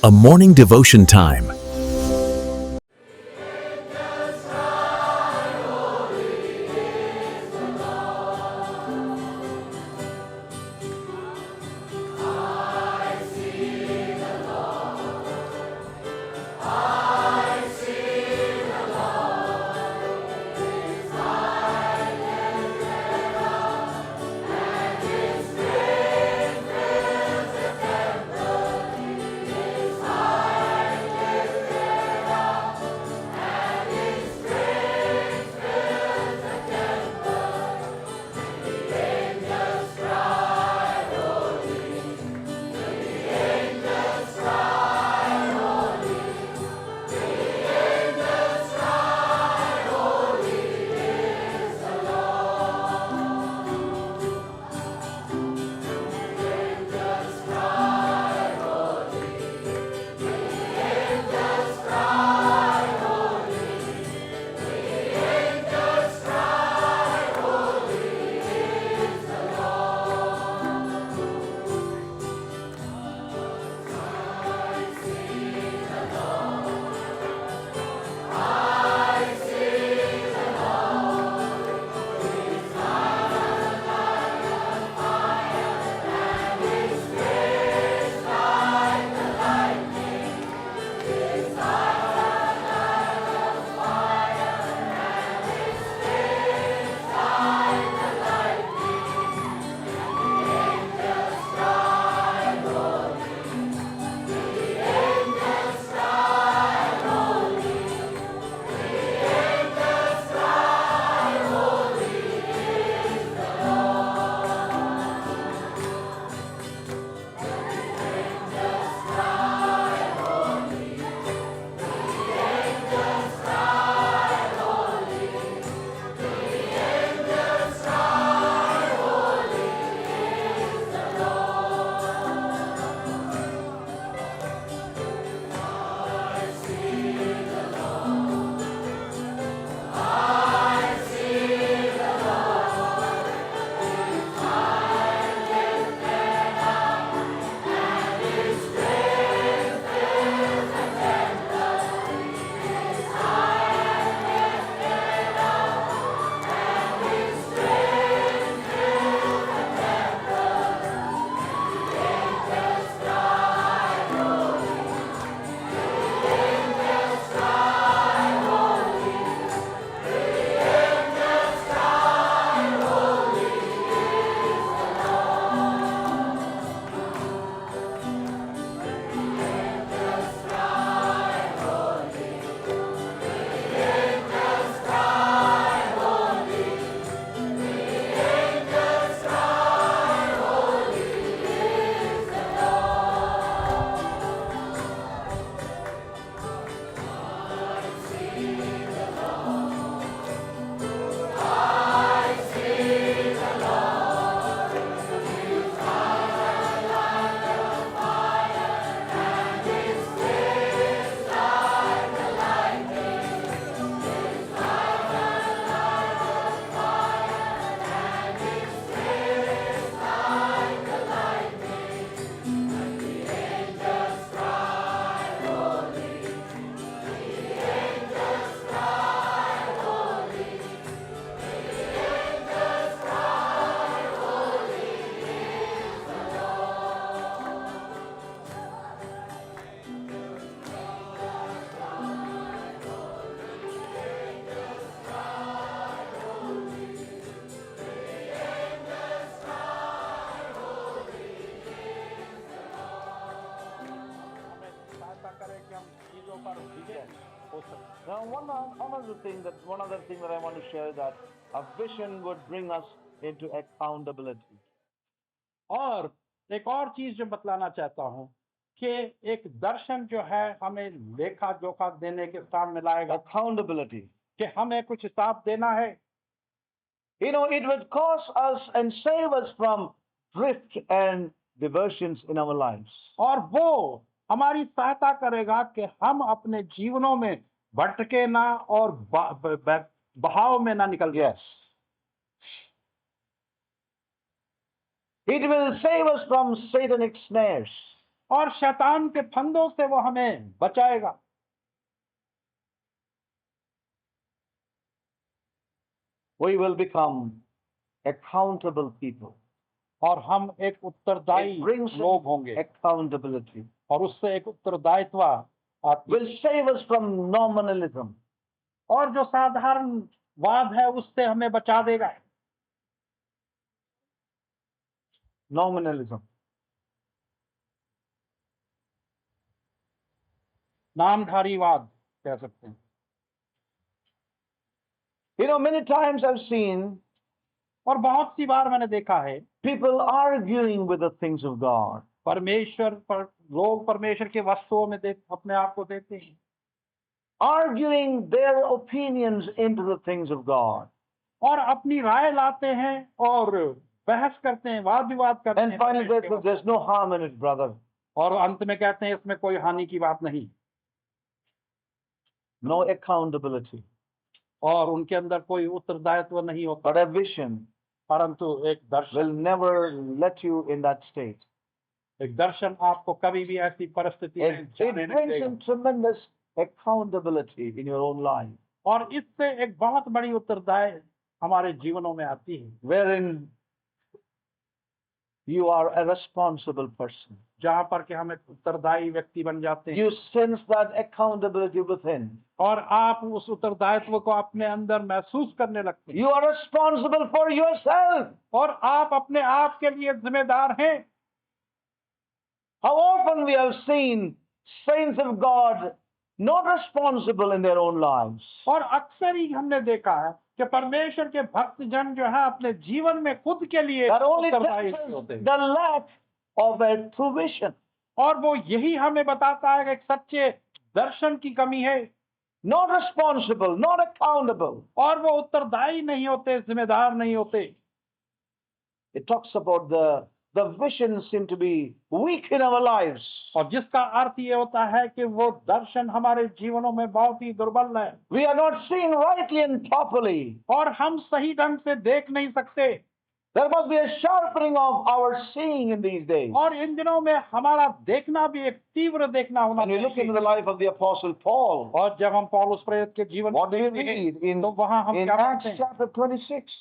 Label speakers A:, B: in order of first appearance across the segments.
A: A morning devotion time.
B: सहायता करे कि हम चीजों पर विजय हो सके. Now, one other thing that I want to share that a vision would bring us into accountability.
C: और एक और चीज जो बतलाना चाहता हूँ कि एक दर्शन जो है हमें लेखा जोखा देने के सामने लाएगा
B: Accountability.
C: कि हमें कुछ हिसाब देना है.
B: You know, it would cause us and save us from drift and diversions in our lives.
C: और वो हमारी सहायता करेगा कि हम अपने जीवनों में भटके ना और बहाव में ना निकल जाए.
B: Yes. It will save us from satanic snares.
C: और शैतान के फंदों से वो हमें बचाएगा।
B: We will become accountable people.
C: और हम एक उत्तरदायी
B: It brings
C: लोग होंगे
B: accountability.
C: और उससे एक उत्तरदायित्व आती है।
B: Will save us from nominalism.
C: और जो साधारण वाद है उससे हमें बचा देगा।
B: Nominalism.
C: नामधारीवाद कह सकते हैं।
B: You know, many times I've seen
C: और बहुत सी बार मैंने देखा है
B: people arguing with the things of God.
C: लोग परमेश्वर के वस्तुओं में अपने आप को देते हैं,
B: Arguing their opinions into the things of God.
C: और अपनी राय लाते हैं और बहस करते हैं, वाद विवाद करते
B: And
C: हैं
B: finally they
C: परमेश्वर
B: say,
C: के
B: there's no harm in it, brother.
C: और अंत में कहते हैं इसमें कोई हानि की बात नहीं।
B: No accountability.
C: और उनके अंदर कोई उत्तरदायित्व नहीं होता।
B: But a vision
C: परंतु एक दर्शन
B: will never let you in that state.
C: एक दर्शन आपको कभी भी ऐसी परिस्थिति में
B: It
C: जाने नहीं
B: brings
C: देगा।
B: in tremendous accountability in your own life,
C: और इससे एक बहुत बड़ी उत्तरदायी हमारे जीवनों में आती है,
B: wherein you are a responsible person.
C: जहाँ पर कि हम एक उत्तरदायी व्यक्ति बन जाते हैं।
B: You sense that accountability within.
C: और आप उस उत्तरदायित्व को अपने अंदर महसूस करने लगते हैं।
B: You are responsible for yourself.
C: और आप अपने आप के लिए जिम्मेदार हैं।
B: How often we have seen saints of God not responsible in their own lives.
C: और अक्सर ही हमने देखा है कि परमेश्वर के भक्त जन जो है अपने जीवन में खुद के लिए
B: That only
C: उत्तरदायी
B: tells
C: होते
B: us
C: हैं।
B: the lack of a true vision.
C: और वो यही हमें बताता है कि एक सच्चे दर्शन की कमी है।
B: Not responsible, not accountable.
C: और वो उत्तरदायी नहीं होते, जिम्मेदार नहीं होते।
B: It talks about the vision seem to be weak in our lives.
C: और जिसका अर्थ ये होता है कि वो दर्शन हमारे जीवनों में बहुत ही दुर्बल है।
B: We are not seeing rightly and properly.
C: और हम सही ढंग से देख नहीं सकते।
B: There must be a sharpening of our seeing in these days.
C: और इन दिनों में हमारा देखना भी एक तीव्र देखना होना
B: When we look into
C: चाहिए।
B: the life of the Apostle Paul,
C: और जब हम पौलुस प्रेरित के जीवन
B: what do you
C: देखते हैं,
B: read in
C: तो वहाँ हम क्या
B: Acts
C: पढ़ते हैं?
B: chapter 26?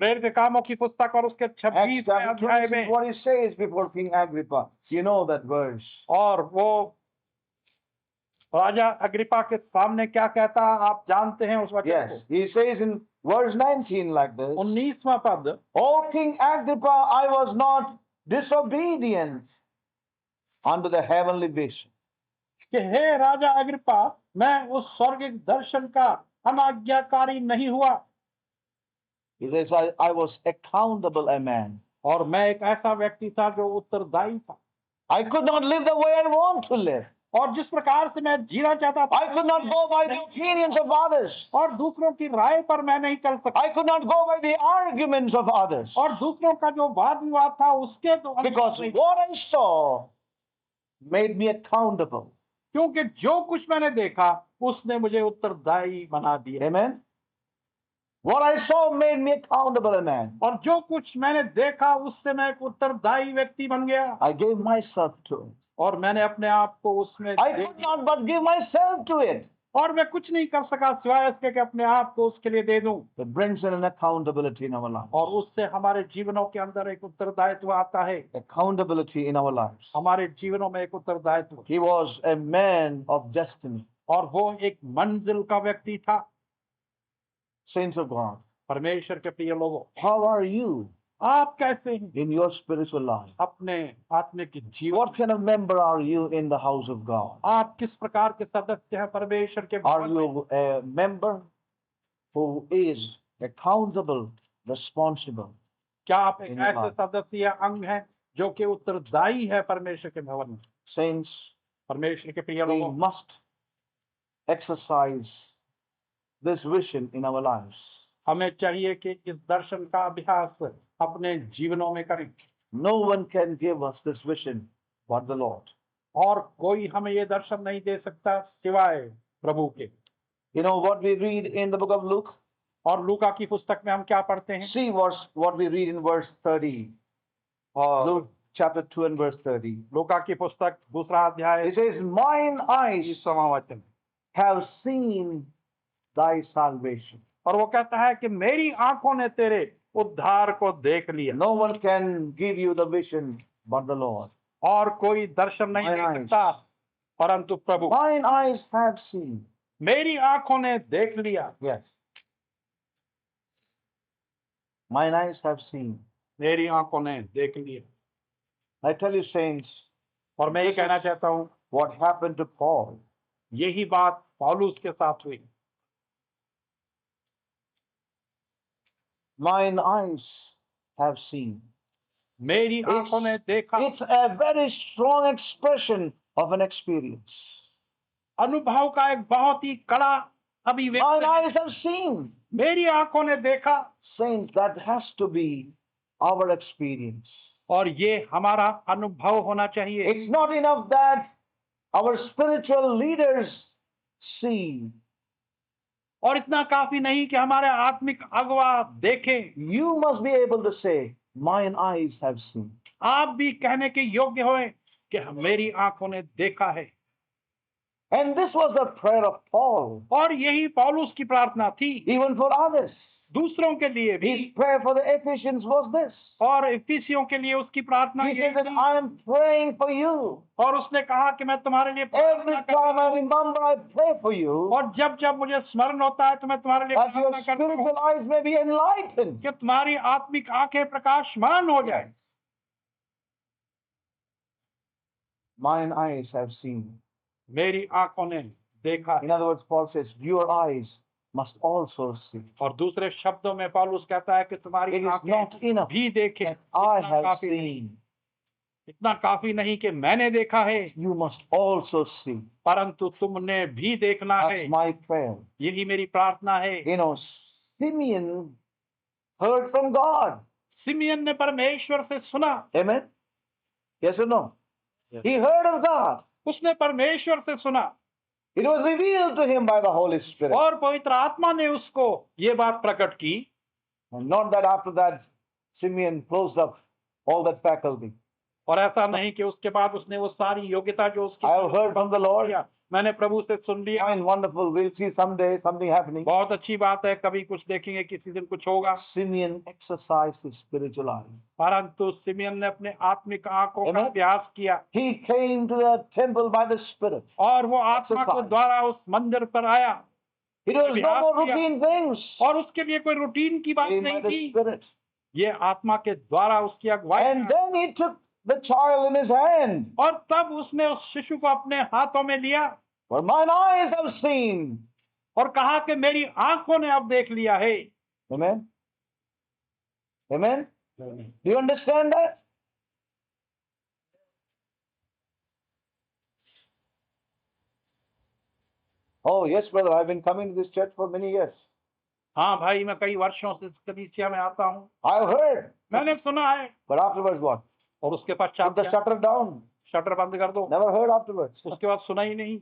C: प्रेरित के कामों की पुस्तक और उसके
B: Acts
C: 26वें
B: chapter
C: अध्याय
B: 26,
C: में,
B: what he says before King Agrippa. You know that verse.
C: और वो राजा अग्रिपा के सामने क्या कहता है, आप जानते हैं उस वचन
B: Yes,
C: को।
B: he says in verse 19 like this.
C: 19वां पद,
B: O King Agrippa, I was not disobedient unto the heavenly vision.
C: कि हे राजा अग्रिपा, मैं उस स्वर्गिक दर्शन का अनाज्ञाकारी नहीं हुआ।
B: He says, I was accountable a man.
C: और मैं एक ऐसा व्यक्ति था जो उत्तरदायी था।
B: I could not live the way I want to live.
C: और जिस प्रकार से मैं जीना चाहता था,
B: I could not go by the opinions of others.
C: और दूसरों की राय पर मैं नहीं चल सकता।
B: I could not go by the arguments of others.
C: और दूसरों का जो वाद विवाद था उसके तो
B: Because what I saw made me accountable.
C: क्योंकि जो कुछ मैंने देखा उसने मुझे उत्तरदायी बना दिया।
B: Amen? What I saw made me accountable a man.
C: और जो कुछ मैंने देखा उससे मैं एक उत्तरदायी व्यक्ति बन गया।
B: I gave myself to it.
C: और मैंने अपने आप को उसमें
B: I could not but give myself to it.
C: और मैं कुछ नहीं कर सका सिवाय इसके कि अपने आप को उसके लिए दे दूं।
B: It brings in an accountability in our lives.
C: और उससे हमारे जीवनों के अंदर एक उत्तरदायित्व आता है।
B: Accountability in our lives.
C: हमारे जीवनों में एक उत्तरदायित्व।
B: He was a man of destiny.
C: और वो एक मंजिल का व्यक्ति था।
B: Saints of God,
C: परमेश्वर के प्रिय लोगों,
B: how are you
C: आप कैसे हैं
B: in your spiritual life?
C: अपने आत्मिक जीवन?
B: What kind of member are you in the house of God?
C: आप किस प्रकार के सदस्य हैं परमेश्वर के
B: Are
C: भवन में?
B: you a member who is accountable, responsible?
C: क्या आप एक
B: in
C: ऐसे
B: life?
C: सदस्य या अंग हैं जो कि उत्तरदायी है परमेश्वर के भवन में?
B: Saints,
C: परमेश्वर के प्रिय
B: we
C: लोगों,
B: must exercise this vision in our lives.
C: हमें चाहिए कि इस दर्शन का अभ्यास अपने जीवनों में करें।
B: No one can give us this vision but the Lord.
C: और कोई हमें ये दर्शन नहीं दे सकता सिवाय प्रभु के।
B: You know what we read in the book of Luke?
C: और लूका की पुस्तक में हम क्या पढ़ते हैं?
B: See what we read in verse 30. chapter 2 and verse 30.
C: लूका की पुस्तक 2 अध्याय
B: It says, "Mine eyes
C: 20वां वचन।
B: have seen thy salvation."
C: और वो कहता है कि मेरी आंखों ने तेरे उद्धार को देख लिया,
B: No one can give you the vision but the Lord.
C: और कोई दर्शन नहीं
B: My
C: दे
B: eyes.
C: सकता परंतु प्रभु।
B: Mine eyes have seen.
C: मेरी आंखों ने देख लिया,
B: Yes. Mine eyes have seen.
C: मेरी आंखों ने देख लिया।
B: I tell you, saints,
C: और मैं ये कहना चाहता हूँ,
B: what happened to Paul.
C: यही बात पौलुस के साथ हुई।
B: Mine eyes have seen.
C: मेरी आंखों ने देखा।
B: It's a very strong expression of an experience.
C: अनुभव का एक बहुत ही कड़ा
B: Mine
C: अभिव्यक्ति।
B: eyes have seen.
C: मेरी आंखों ने देखा,
B: Saints, that has to be our experience.
C: और ये हमारा अनुभव होना चाहिए।
B: It's not enough that our spiritual leaders see.
C: और इतना काफी नहीं कि हमारे आत्मिक अगुवा देखें,
B: You must be able to say, "Mine eyes have seen."
C: आप भी कहने के योग्य होए कि मेरी आंखों ने देखा है।
B: And this was the prayer of Paul,
C: और यही पौलुस की प्रार्थना थी,
B: even for others.
C: दूसरों के लिए भी।
B: His prayer for the Ephesians was this.
C: और इफिसियों के लिए उसकी प्रार्थना
B: He
C: यही
B: said that
C: थी।
B: I am praying for you.
C: और उसने कहा कि मैं तुम्हारे लिए
B: Every
C: प्रार्थना
B: time I
C: करता हूं,
B: remember, I pray for you,
C: और जब जब मुझे स्मरण होता है तो मैं तुम्हारे लिए
B: that your
C: प्रार्थना करता हूं
B: spiritual eyes may be enlightened.
C: कि तुम्हारी आत्मिक आंखें प्रकाशमान हो जाए।
B: Mine eyes have seen.
C: मेरी आंखों ने देखा है।
B: In other words, Paul says, your eyes must also see.
C: और दूसरे शब्दों में पौलुस कहता है कि
B: It
C: तुम्हारी
B: is not
C: आंखें
B: enough
C: भी देखें।
B: that I
C: इतना
B: have
C: काफी नहीं,
B: seen.
C: इतना काफी नहीं कि मैंने देखा है,
B: You must also see.
C: परंतु तुमने भी देखना है।
B: That's my prayer.
C: यही मेरी प्रार्थना है।
B: You know, Simeon heard from God.
C: Simian ने परमेश्वर से सुना।
B: Amen? Yes or no?
C: Yes.
B: He heard of God.
C: उसने परमेश्वर से सुना,
B: It was revealed to him by the Holy Spirit.
C: और पवित्र आत्मा ने उसको ये बात प्रकट की।
B: And not that after that Simeon closed up all that faculty.
C: और ऐसा नहीं कि उसके बाद उसने वो सारी योग्यता जो उसकी
B: I have heard from the Lord.
C: मैंने प्रभु से सुन लिया।
B: Fine, wonderful. We'll see someday something happening.
C: बहुत अच्छी बात है, कभी कुछ देखेंगे, किसी दिन कुछ होगा।
B: Simeon exercised his spiritual eyes.
C: परंतु सिमियन ने अपने आत्मिक आंखों का
B: Amen.
C: अभ्यास किया,
B: He came to the temple by the Spirit.
C: और वो आत्मा के
B: Exercise.
C: द्वारा उस मंदिर पर आया।
B: It was no
C: अभ्यास
B: more
C: किया।
B: routine things.
C: और उसके लिए कोई रूटीन की बात
B: Came by
C: नहीं
B: the
C: थी,
B: Spirit.
C: ये आत्मा के द्वारा उसकी अगुवाई।
B: And then he took the child in his hand.
C: और तब उसने उस शिशु को अपने हाथों में लिया
B: For mine eyes have seen.
C: और कहा कि मेरी आंखों ने अब देख लिया है।
B: Amen? Amen? Do you understand that? Oh, yes, brother. I've been coming to this church for many years.
C: हाँ भाई, मैं कई वर्षों से कलीसिया में आता हूँ।
B: I've heard.
C: मैंने सुना है।
B: But afterwards what?
C: और उसके
B: Put
C: पश्चात
B: the
C: क्या?
B: shutter down.
C: शटर बंद कर दो।
B: Never heard afterwards.
C: उसके बाद सुना ही नहीं।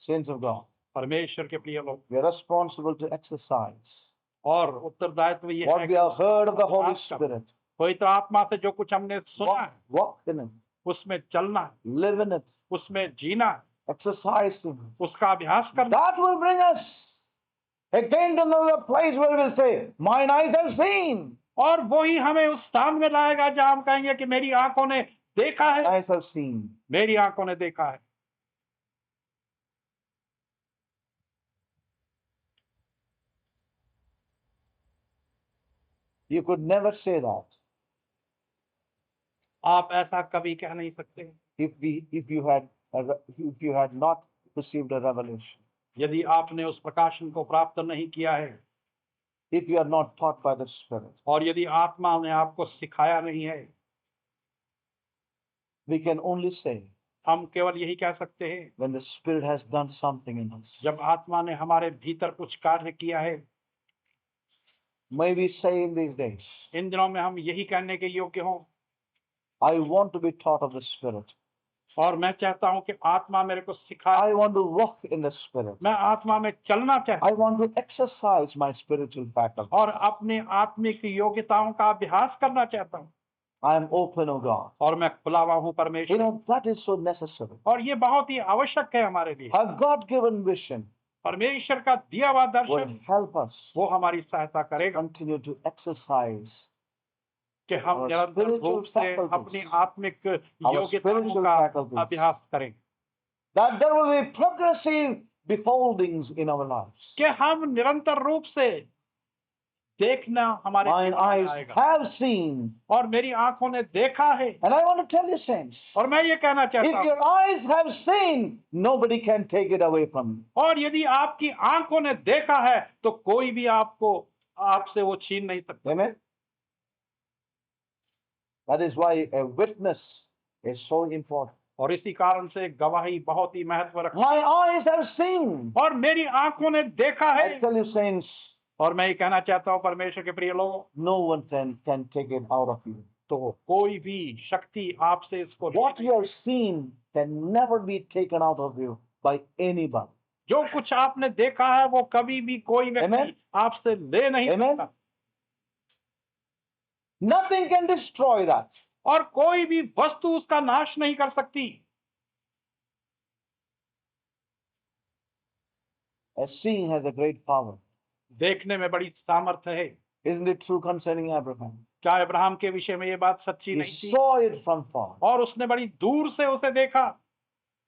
B: Saints of God.
C: परमेश्वर के प्रिय लोग,
B: We are responsible to exercise
C: और उत्तरदायित्व ये है
B: what we
C: कि
B: have heard of the Holy Spirit.
C: पवित्र आत्मा से जो कुछ हमने सुना है
B: Walk in it.
C: उसमें चलना है,
B: Live in it.
C: उसमें जीना है,
B: Exercise in it.
C: उसका अभ्यास करना।
B: That will bring us again to another place where we'll say, mine eyes have seen.
C: और वो ही हमें उस स्थान में लाएगा जहां हम कहेंगे कि मेरी आंखों ने देखा है,
B: Eyes have seen.
C: मेरी आंखों ने देखा है।
B: You could never say that
C: आप ऐसा कभी कह नहीं सकते
B: if you had not received a revelation.
C: यदि आपने उस प्रकाशन को प्राप्त नहीं किया है,
B: If you are not taught by the Spirit.
C: और यदि आत्मा ने आपको सिखाया नहीं है।
B: We can only say
C: हम केवल यही कह सकते हैं
B: when the Spirit has done something in us.
C: जब आत्मा ने हमारे भीतर कुछ कार्य किया है।
B: May we say in these days,
C: इन दिनों में हम यही कहने के योग्य हों,
B: I want to be taught of the Spirit.
C: और मैं चाहता हूँ कि आत्मा मेरे को सिखाए,
B: I want to walk in the Spirit.
C: मैं आत्मा में चलना चाहता
B: I want to exercise my spiritual faculty.
C: हूँ और अपने आत्मिक योग्यताओं का अभ्यास करना चाहता हूँ
B: I am open, oh God.
C: और मैं खुला हुआ हूँ
B: You
C: परमेश्वर,
B: know, that is so necessary.
C: और ये बहुत ही आवश्यक है हमारे लिए।
B: A God-given vision
C: परमेश्वर का दिया हुआ
B: will
C: दर्शन
B: help us
C: वो हमारी सहायता करेगा
B: continue to exercise
C: कि हम
B: our
C: निरंतर
B: spiritual
C: रूप से
B: faculties.
C: अपनी आत्मिक योग्यताओं
B: spiritual
C: का
B: faculties.
C: अभ्यास करें,
B: that there will be progressive beholdings in our lives.
C: कि हम निरंतर रूप से देखना हमारे
B: Mine
C: जीवन में
B: eyes
C: आएगा।
B: have seen,
C: और मेरी आंखों ने देखा है,
B: and I want to tell you, saints,
C: और मैं ये कहना चाहता
B: if
C: हूँ,
B: your eyes have seen, nobody can take it away from you.
C: और यदि आपकी आंखों ने देखा है तो कोई भी आपसे वो छीन नहीं सकता।
B: Amen? That is why a witness is so important.
C: और इसी कारण से गवाही बहुत ही महत्व रखती
B: My eyes have seen.
C: है। और मेरी आंखों ने देखा
B: I
C: है,
B: tell you, saints,
C: और मैं ये कहना चाहता हूँ परमेश्वर के प्रिय लोगों,
B: no one can take it out of you.
C: तो कोई भी शक्ति आपसे इसको
B: What you have seen can never be taken out of you by anybody.
C: जो कुछ आपने देखा है वो कभी भी कोई व्यक्ति
B: Amen?
C: आपसे ले नहीं
B: Amen?
C: सकता,
B: Nothing can destroy that.
C: और कोई भी वस्तु उसका नाश नहीं कर सकती।
B: As seeing has a great power.
C: देखने में बड़ी सामर्थ्य है।
B: Isn't it true concerning Abraham?
C: क्या अब्राहम के विषय में ये बात सच्ची नहीं
B: He
C: थी?
B: saw it from far.
C: और उसने बड़ी दूर से उसे देखा,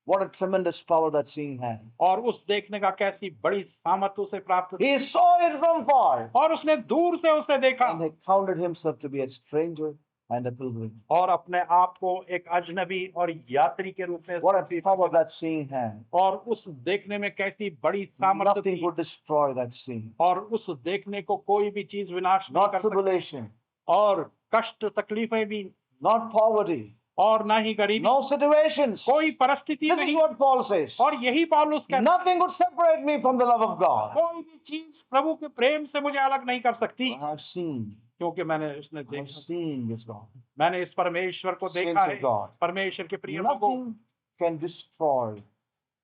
B: What a tremendous power that seeing had.
C: और उस देखने का कैसी बड़ी सामर्थ्य उसे प्राप्त हुई।
B: He saw it from far.
C: और उसने दूर से उसे देखा
B: And he counted himself to be a stranger and a pilgrim.
C: और अपने आप को एक अजनबी और यात्री के रूप में
B: What a power that seeing had.
C: और उस देखने में कैसी बड़ी सामर्थ्य
B: Nothing
C: थी,
B: could destroy that seeing.
C: और उस देखने को कोई भी चीज विनाश नहीं
B: Not
C: कर सकती,
B: tribulation,
C: और कष्ट तकलीफें भी,
B: not poverty,
C: और ना ही गरीबी,
B: no situations.
C: कोई परिस्थिति
B: This is
C: नहीं।
B: what Paul says.
C: और यही पौलुस कहता है,
B: Nothing could separate me from the love of God.
C: कोई भी चीज प्रभु के प्रेम से मुझे अलग नहीं कर सकती,
B: I have seen.
C: क्योंकि मैंने उसने
B: I have
C: देखा,
B: seen this God.
C: मैंने इस परमेश्वर को देखा
B: Saints
C: है।
B: of God.
C: परमेश्वर के प्रिय लोगों,
B: Nothing can destroy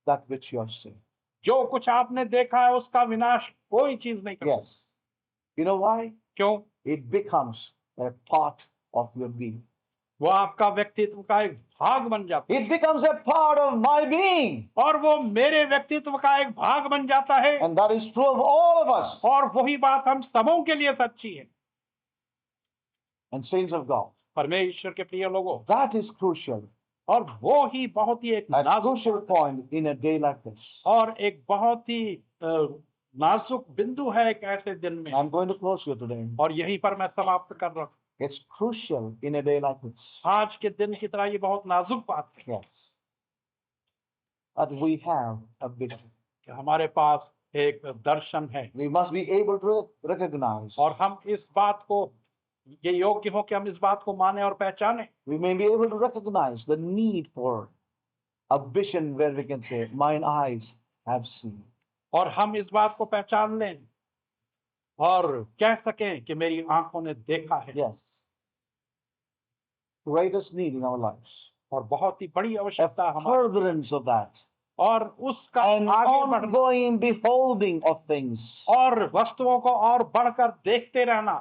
B: that which you have seen.
C: जो कुछ आपने देखा है उसका विनाश कोई चीज नहीं कर
B: Yes. You know why?
C: क्यों?
B: It becomes a part of your being.
C: वो आपका व्यक्तित्व का एक भाग बन जाता है,
B: It becomes a part of my being.
C: और वो मेरे व्यक्तित्व का एक भाग बन जाता है।
B: And that is true of all of us.
C: और वही बात हम सबों के लिए सच्ची है।
B: And saints of God.
C: परमेश्वर के प्रिय लोगों,
B: That is crucial.
C: और वो ही बहुत ही एक
B: A
C: नाजुक
B: crucial point in a day like this.
C: और एक बहुत ही नाजुक बिंदु है एक ऐसे दिन में।
B: I'm going to close here today.
C: और यहीं पर मैं समाप्त कर रहा हूँ।
B: It's crucial in a day like this.
C: आज के दिन की तरह ये बहुत नाजुक बात है
B: Yes. That we have a vision.
C: कि हमारे पास एक दर्शन है,
B: We must be able to recognize.
C: और हम इस बात को, ये योग्य हो कि हम इस बात को माने और पहचाने।
B: We may be able to recognize the need for a vision where we can say, mine eyes have seen.
C: और हम इस बात को पहचान लें और कह सकें कि मेरी आंखों ने देखा है।
B: Yes. Greatest need in our lives.
C: और बहुत ही बड़ी
B: A
C: आवश्यकता हमारी,
B: furtherance of that.
C: और उसका
B: An
C: आगे बढ़ना,
B: ongoing beholding of things.
C: और वस्तुओं को और बढ़कर देखते रहना।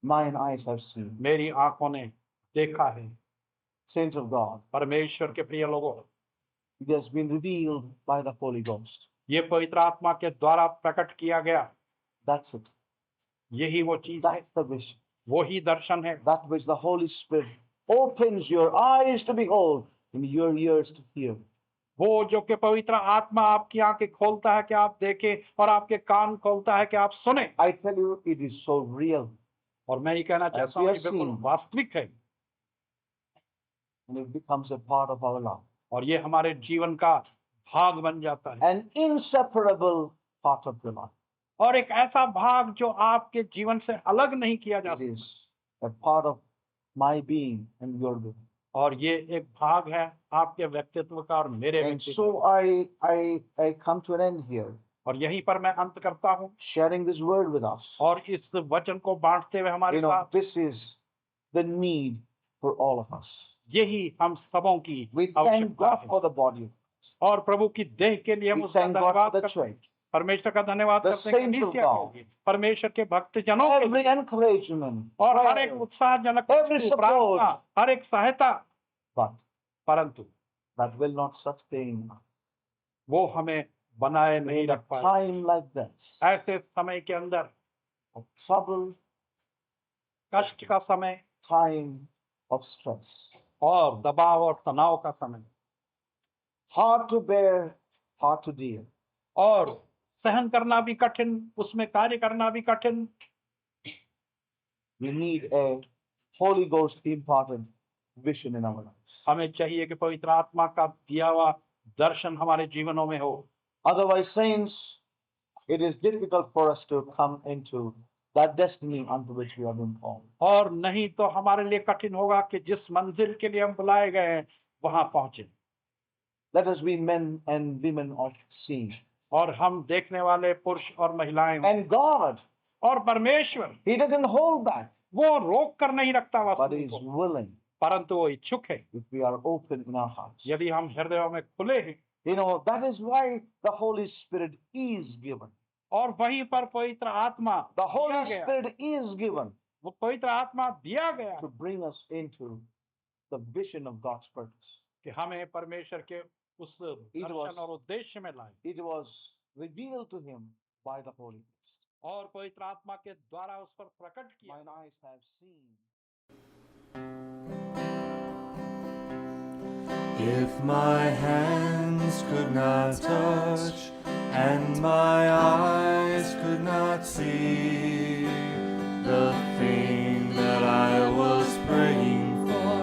B: Mine eyes have seen.
C: मेरी आंखों ने देखा है।
B: Saints of God.
C: परमेश्वर के प्रिय लोगों,
B: It has been revealed by the Holy Ghost.
C: ये पवित्र आत्मा के द्वारा प्रकट किया गया,
B: That's it.
C: यही वो चीज है,
B: That's the vision.
C: वही दर्शन है,
B: That which the Holy Spirit opens your eyes to behold and your ears to hear.
C: वो जो कि पवित्र आत्मा आपकी आंखें खोलता है कि आप देखें और आपके कान खोलता है कि आप सुने।
B: I tell you, it is so real.
C: और मैं ये कहना चाहता हूँ
B: we
C: कि
B: have
C: बिल्कुल
B: seen.
C: वास्तविक है,
B: And it becomes a part of our life.
C: और ये हमारे जीवन का भाग बन जाता है,
B: An inseparable part of your life.
C: और एक ऐसा भाग जो आपके जीवन से अलग नहीं किया जा
B: It
C: सकता।
B: is a part of my being and your being.
C: और ये एक भाग है आपके व्यक्तित्व का और मेरे
B: And
C: व्यक्तित्व
B: so I come to an end here,
C: और यहीं पर मैं अंत करता हूँ,
B: sharing this word with us.
C: और इस वचन को बांटते हुए हमारे
B: You know,
C: साथ।
B: this is the need for all of us.
C: यही हम सबों की
B: We thank
C: आवश्यकता
B: God
C: है
B: for the body.
C: और प्रभु की देह के लिए हम
B: We
C: उसका
B: thank God
C: धन्यवाद
B: for the
C: करते हैं
B: church.
C: परमेश्वर का धन्यवाद
B: The
C: करते हैं
B: saints of
C: कलीसिया के
B: God.
C: लिए परमेश्वर के भक्तजनों के
B: Every
C: लिए
B: encouragement.
C: और हर एक
B: prayer,
C: उत्साहजनक
B: every
C: वस्तु,
B: support.
C: प्रार्थना हर एक सहायता
B: But
C: परंतु
B: that will not sustain
C: वो हमें बनाए नहीं
B: in a
C: रख पाए
B: time like this.
C: ऐसे समय के अंदर
B: Of trouble,
C: कष्ट का समय
B: time of stress.
C: और दबाव और तनाव का समय
B: Hard to bear, hard to deal.
C: और सहन करना भी कठिन उसमें कार्य करना भी कठिन
B: We need a Holy Ghost imparted vision in our lives.
C: हमें चाहिए कि पवित्र आत्मा का दिया हुआ दर्शन हमारे जीवनों में हो
B: Otherwise, saints, it is difficult for us to come into that destiny unto which we have been called.
C: और नहीं तो हमारे लिए कठिन होगा कि जिस मंजिल के लिए हम बुलाए गए हैं वहां पहुंचे
B: Let us be men and women of seeing.
C: और हम देखने वाले पुरुष और महिलाएं हों।
B: And God,
C: और परमेश्वर
B: He doesn't hold back,
C: वो रोक कर नहीं रखता
B: but
C: वस्तु
B: He is
C: को
B: willing
C: परंतु वो इच्छुक है
B: if we are open in our hearts.
C: यदि हम हृदयों में खुले हैं
B: You know, that is why the Holy Spirit is given.
C: और वहीं पर पवित्र आत्मा
B: The
C: दिया
B: Holy
C: गया
B: Spirit is given
C: वो पवित्र आत्मा दिया गया
B: to bring us into the vision of God's purpose.
C: कि हमें परमेश्वर के उस दर्शन और उद्देश्य में लाए
B: It was revealed to him by the Holy Ghost.
C: और पवित्र आत्मा के द्वारा उस पर प्रकट किया
B: Mine eyes have seen.
D: If my hands could not touch and my eyes could not see the thing that I was praying for,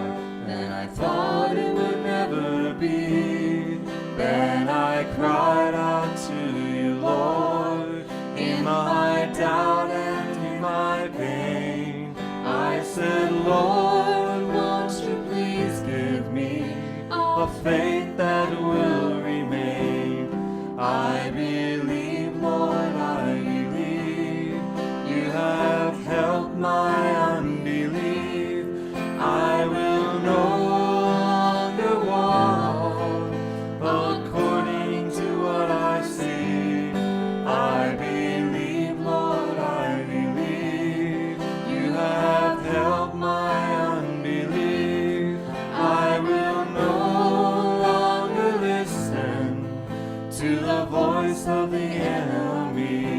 D: then I thought it would never be. Then I cried out to you, Lord, in my doubt and in my pain. I said, Lord, won't you please give me a faith that will remain. I believe, Lord, I believe. You have helped my unbelief. I will no longer walk according to what I see. I believe, Lord, I believe. You have helped my unbelief. I will no longer listen to the voice of the enemy.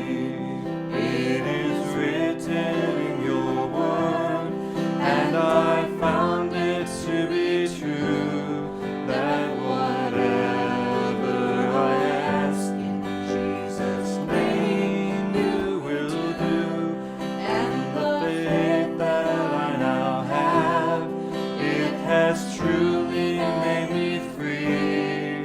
D: It is written in your word, and I found it to be true, that whatever I ask in Jesus' name you will do. And the faith that I now have, it has truly made me free.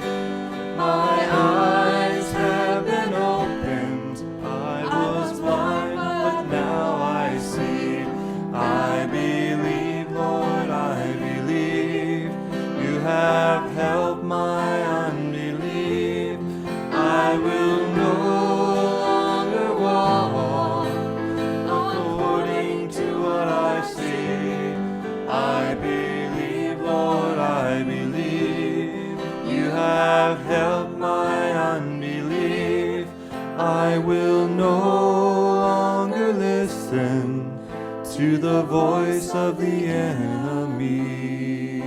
D: My eyes have been opened. I was blind, but now I see. I believe, Lord, I believe. You have helped my unbelief. I will no longer walk according to what I see. I believe, Lord, I believe. You have helped my unbelief. I will no longer listen to the voice of the enemy.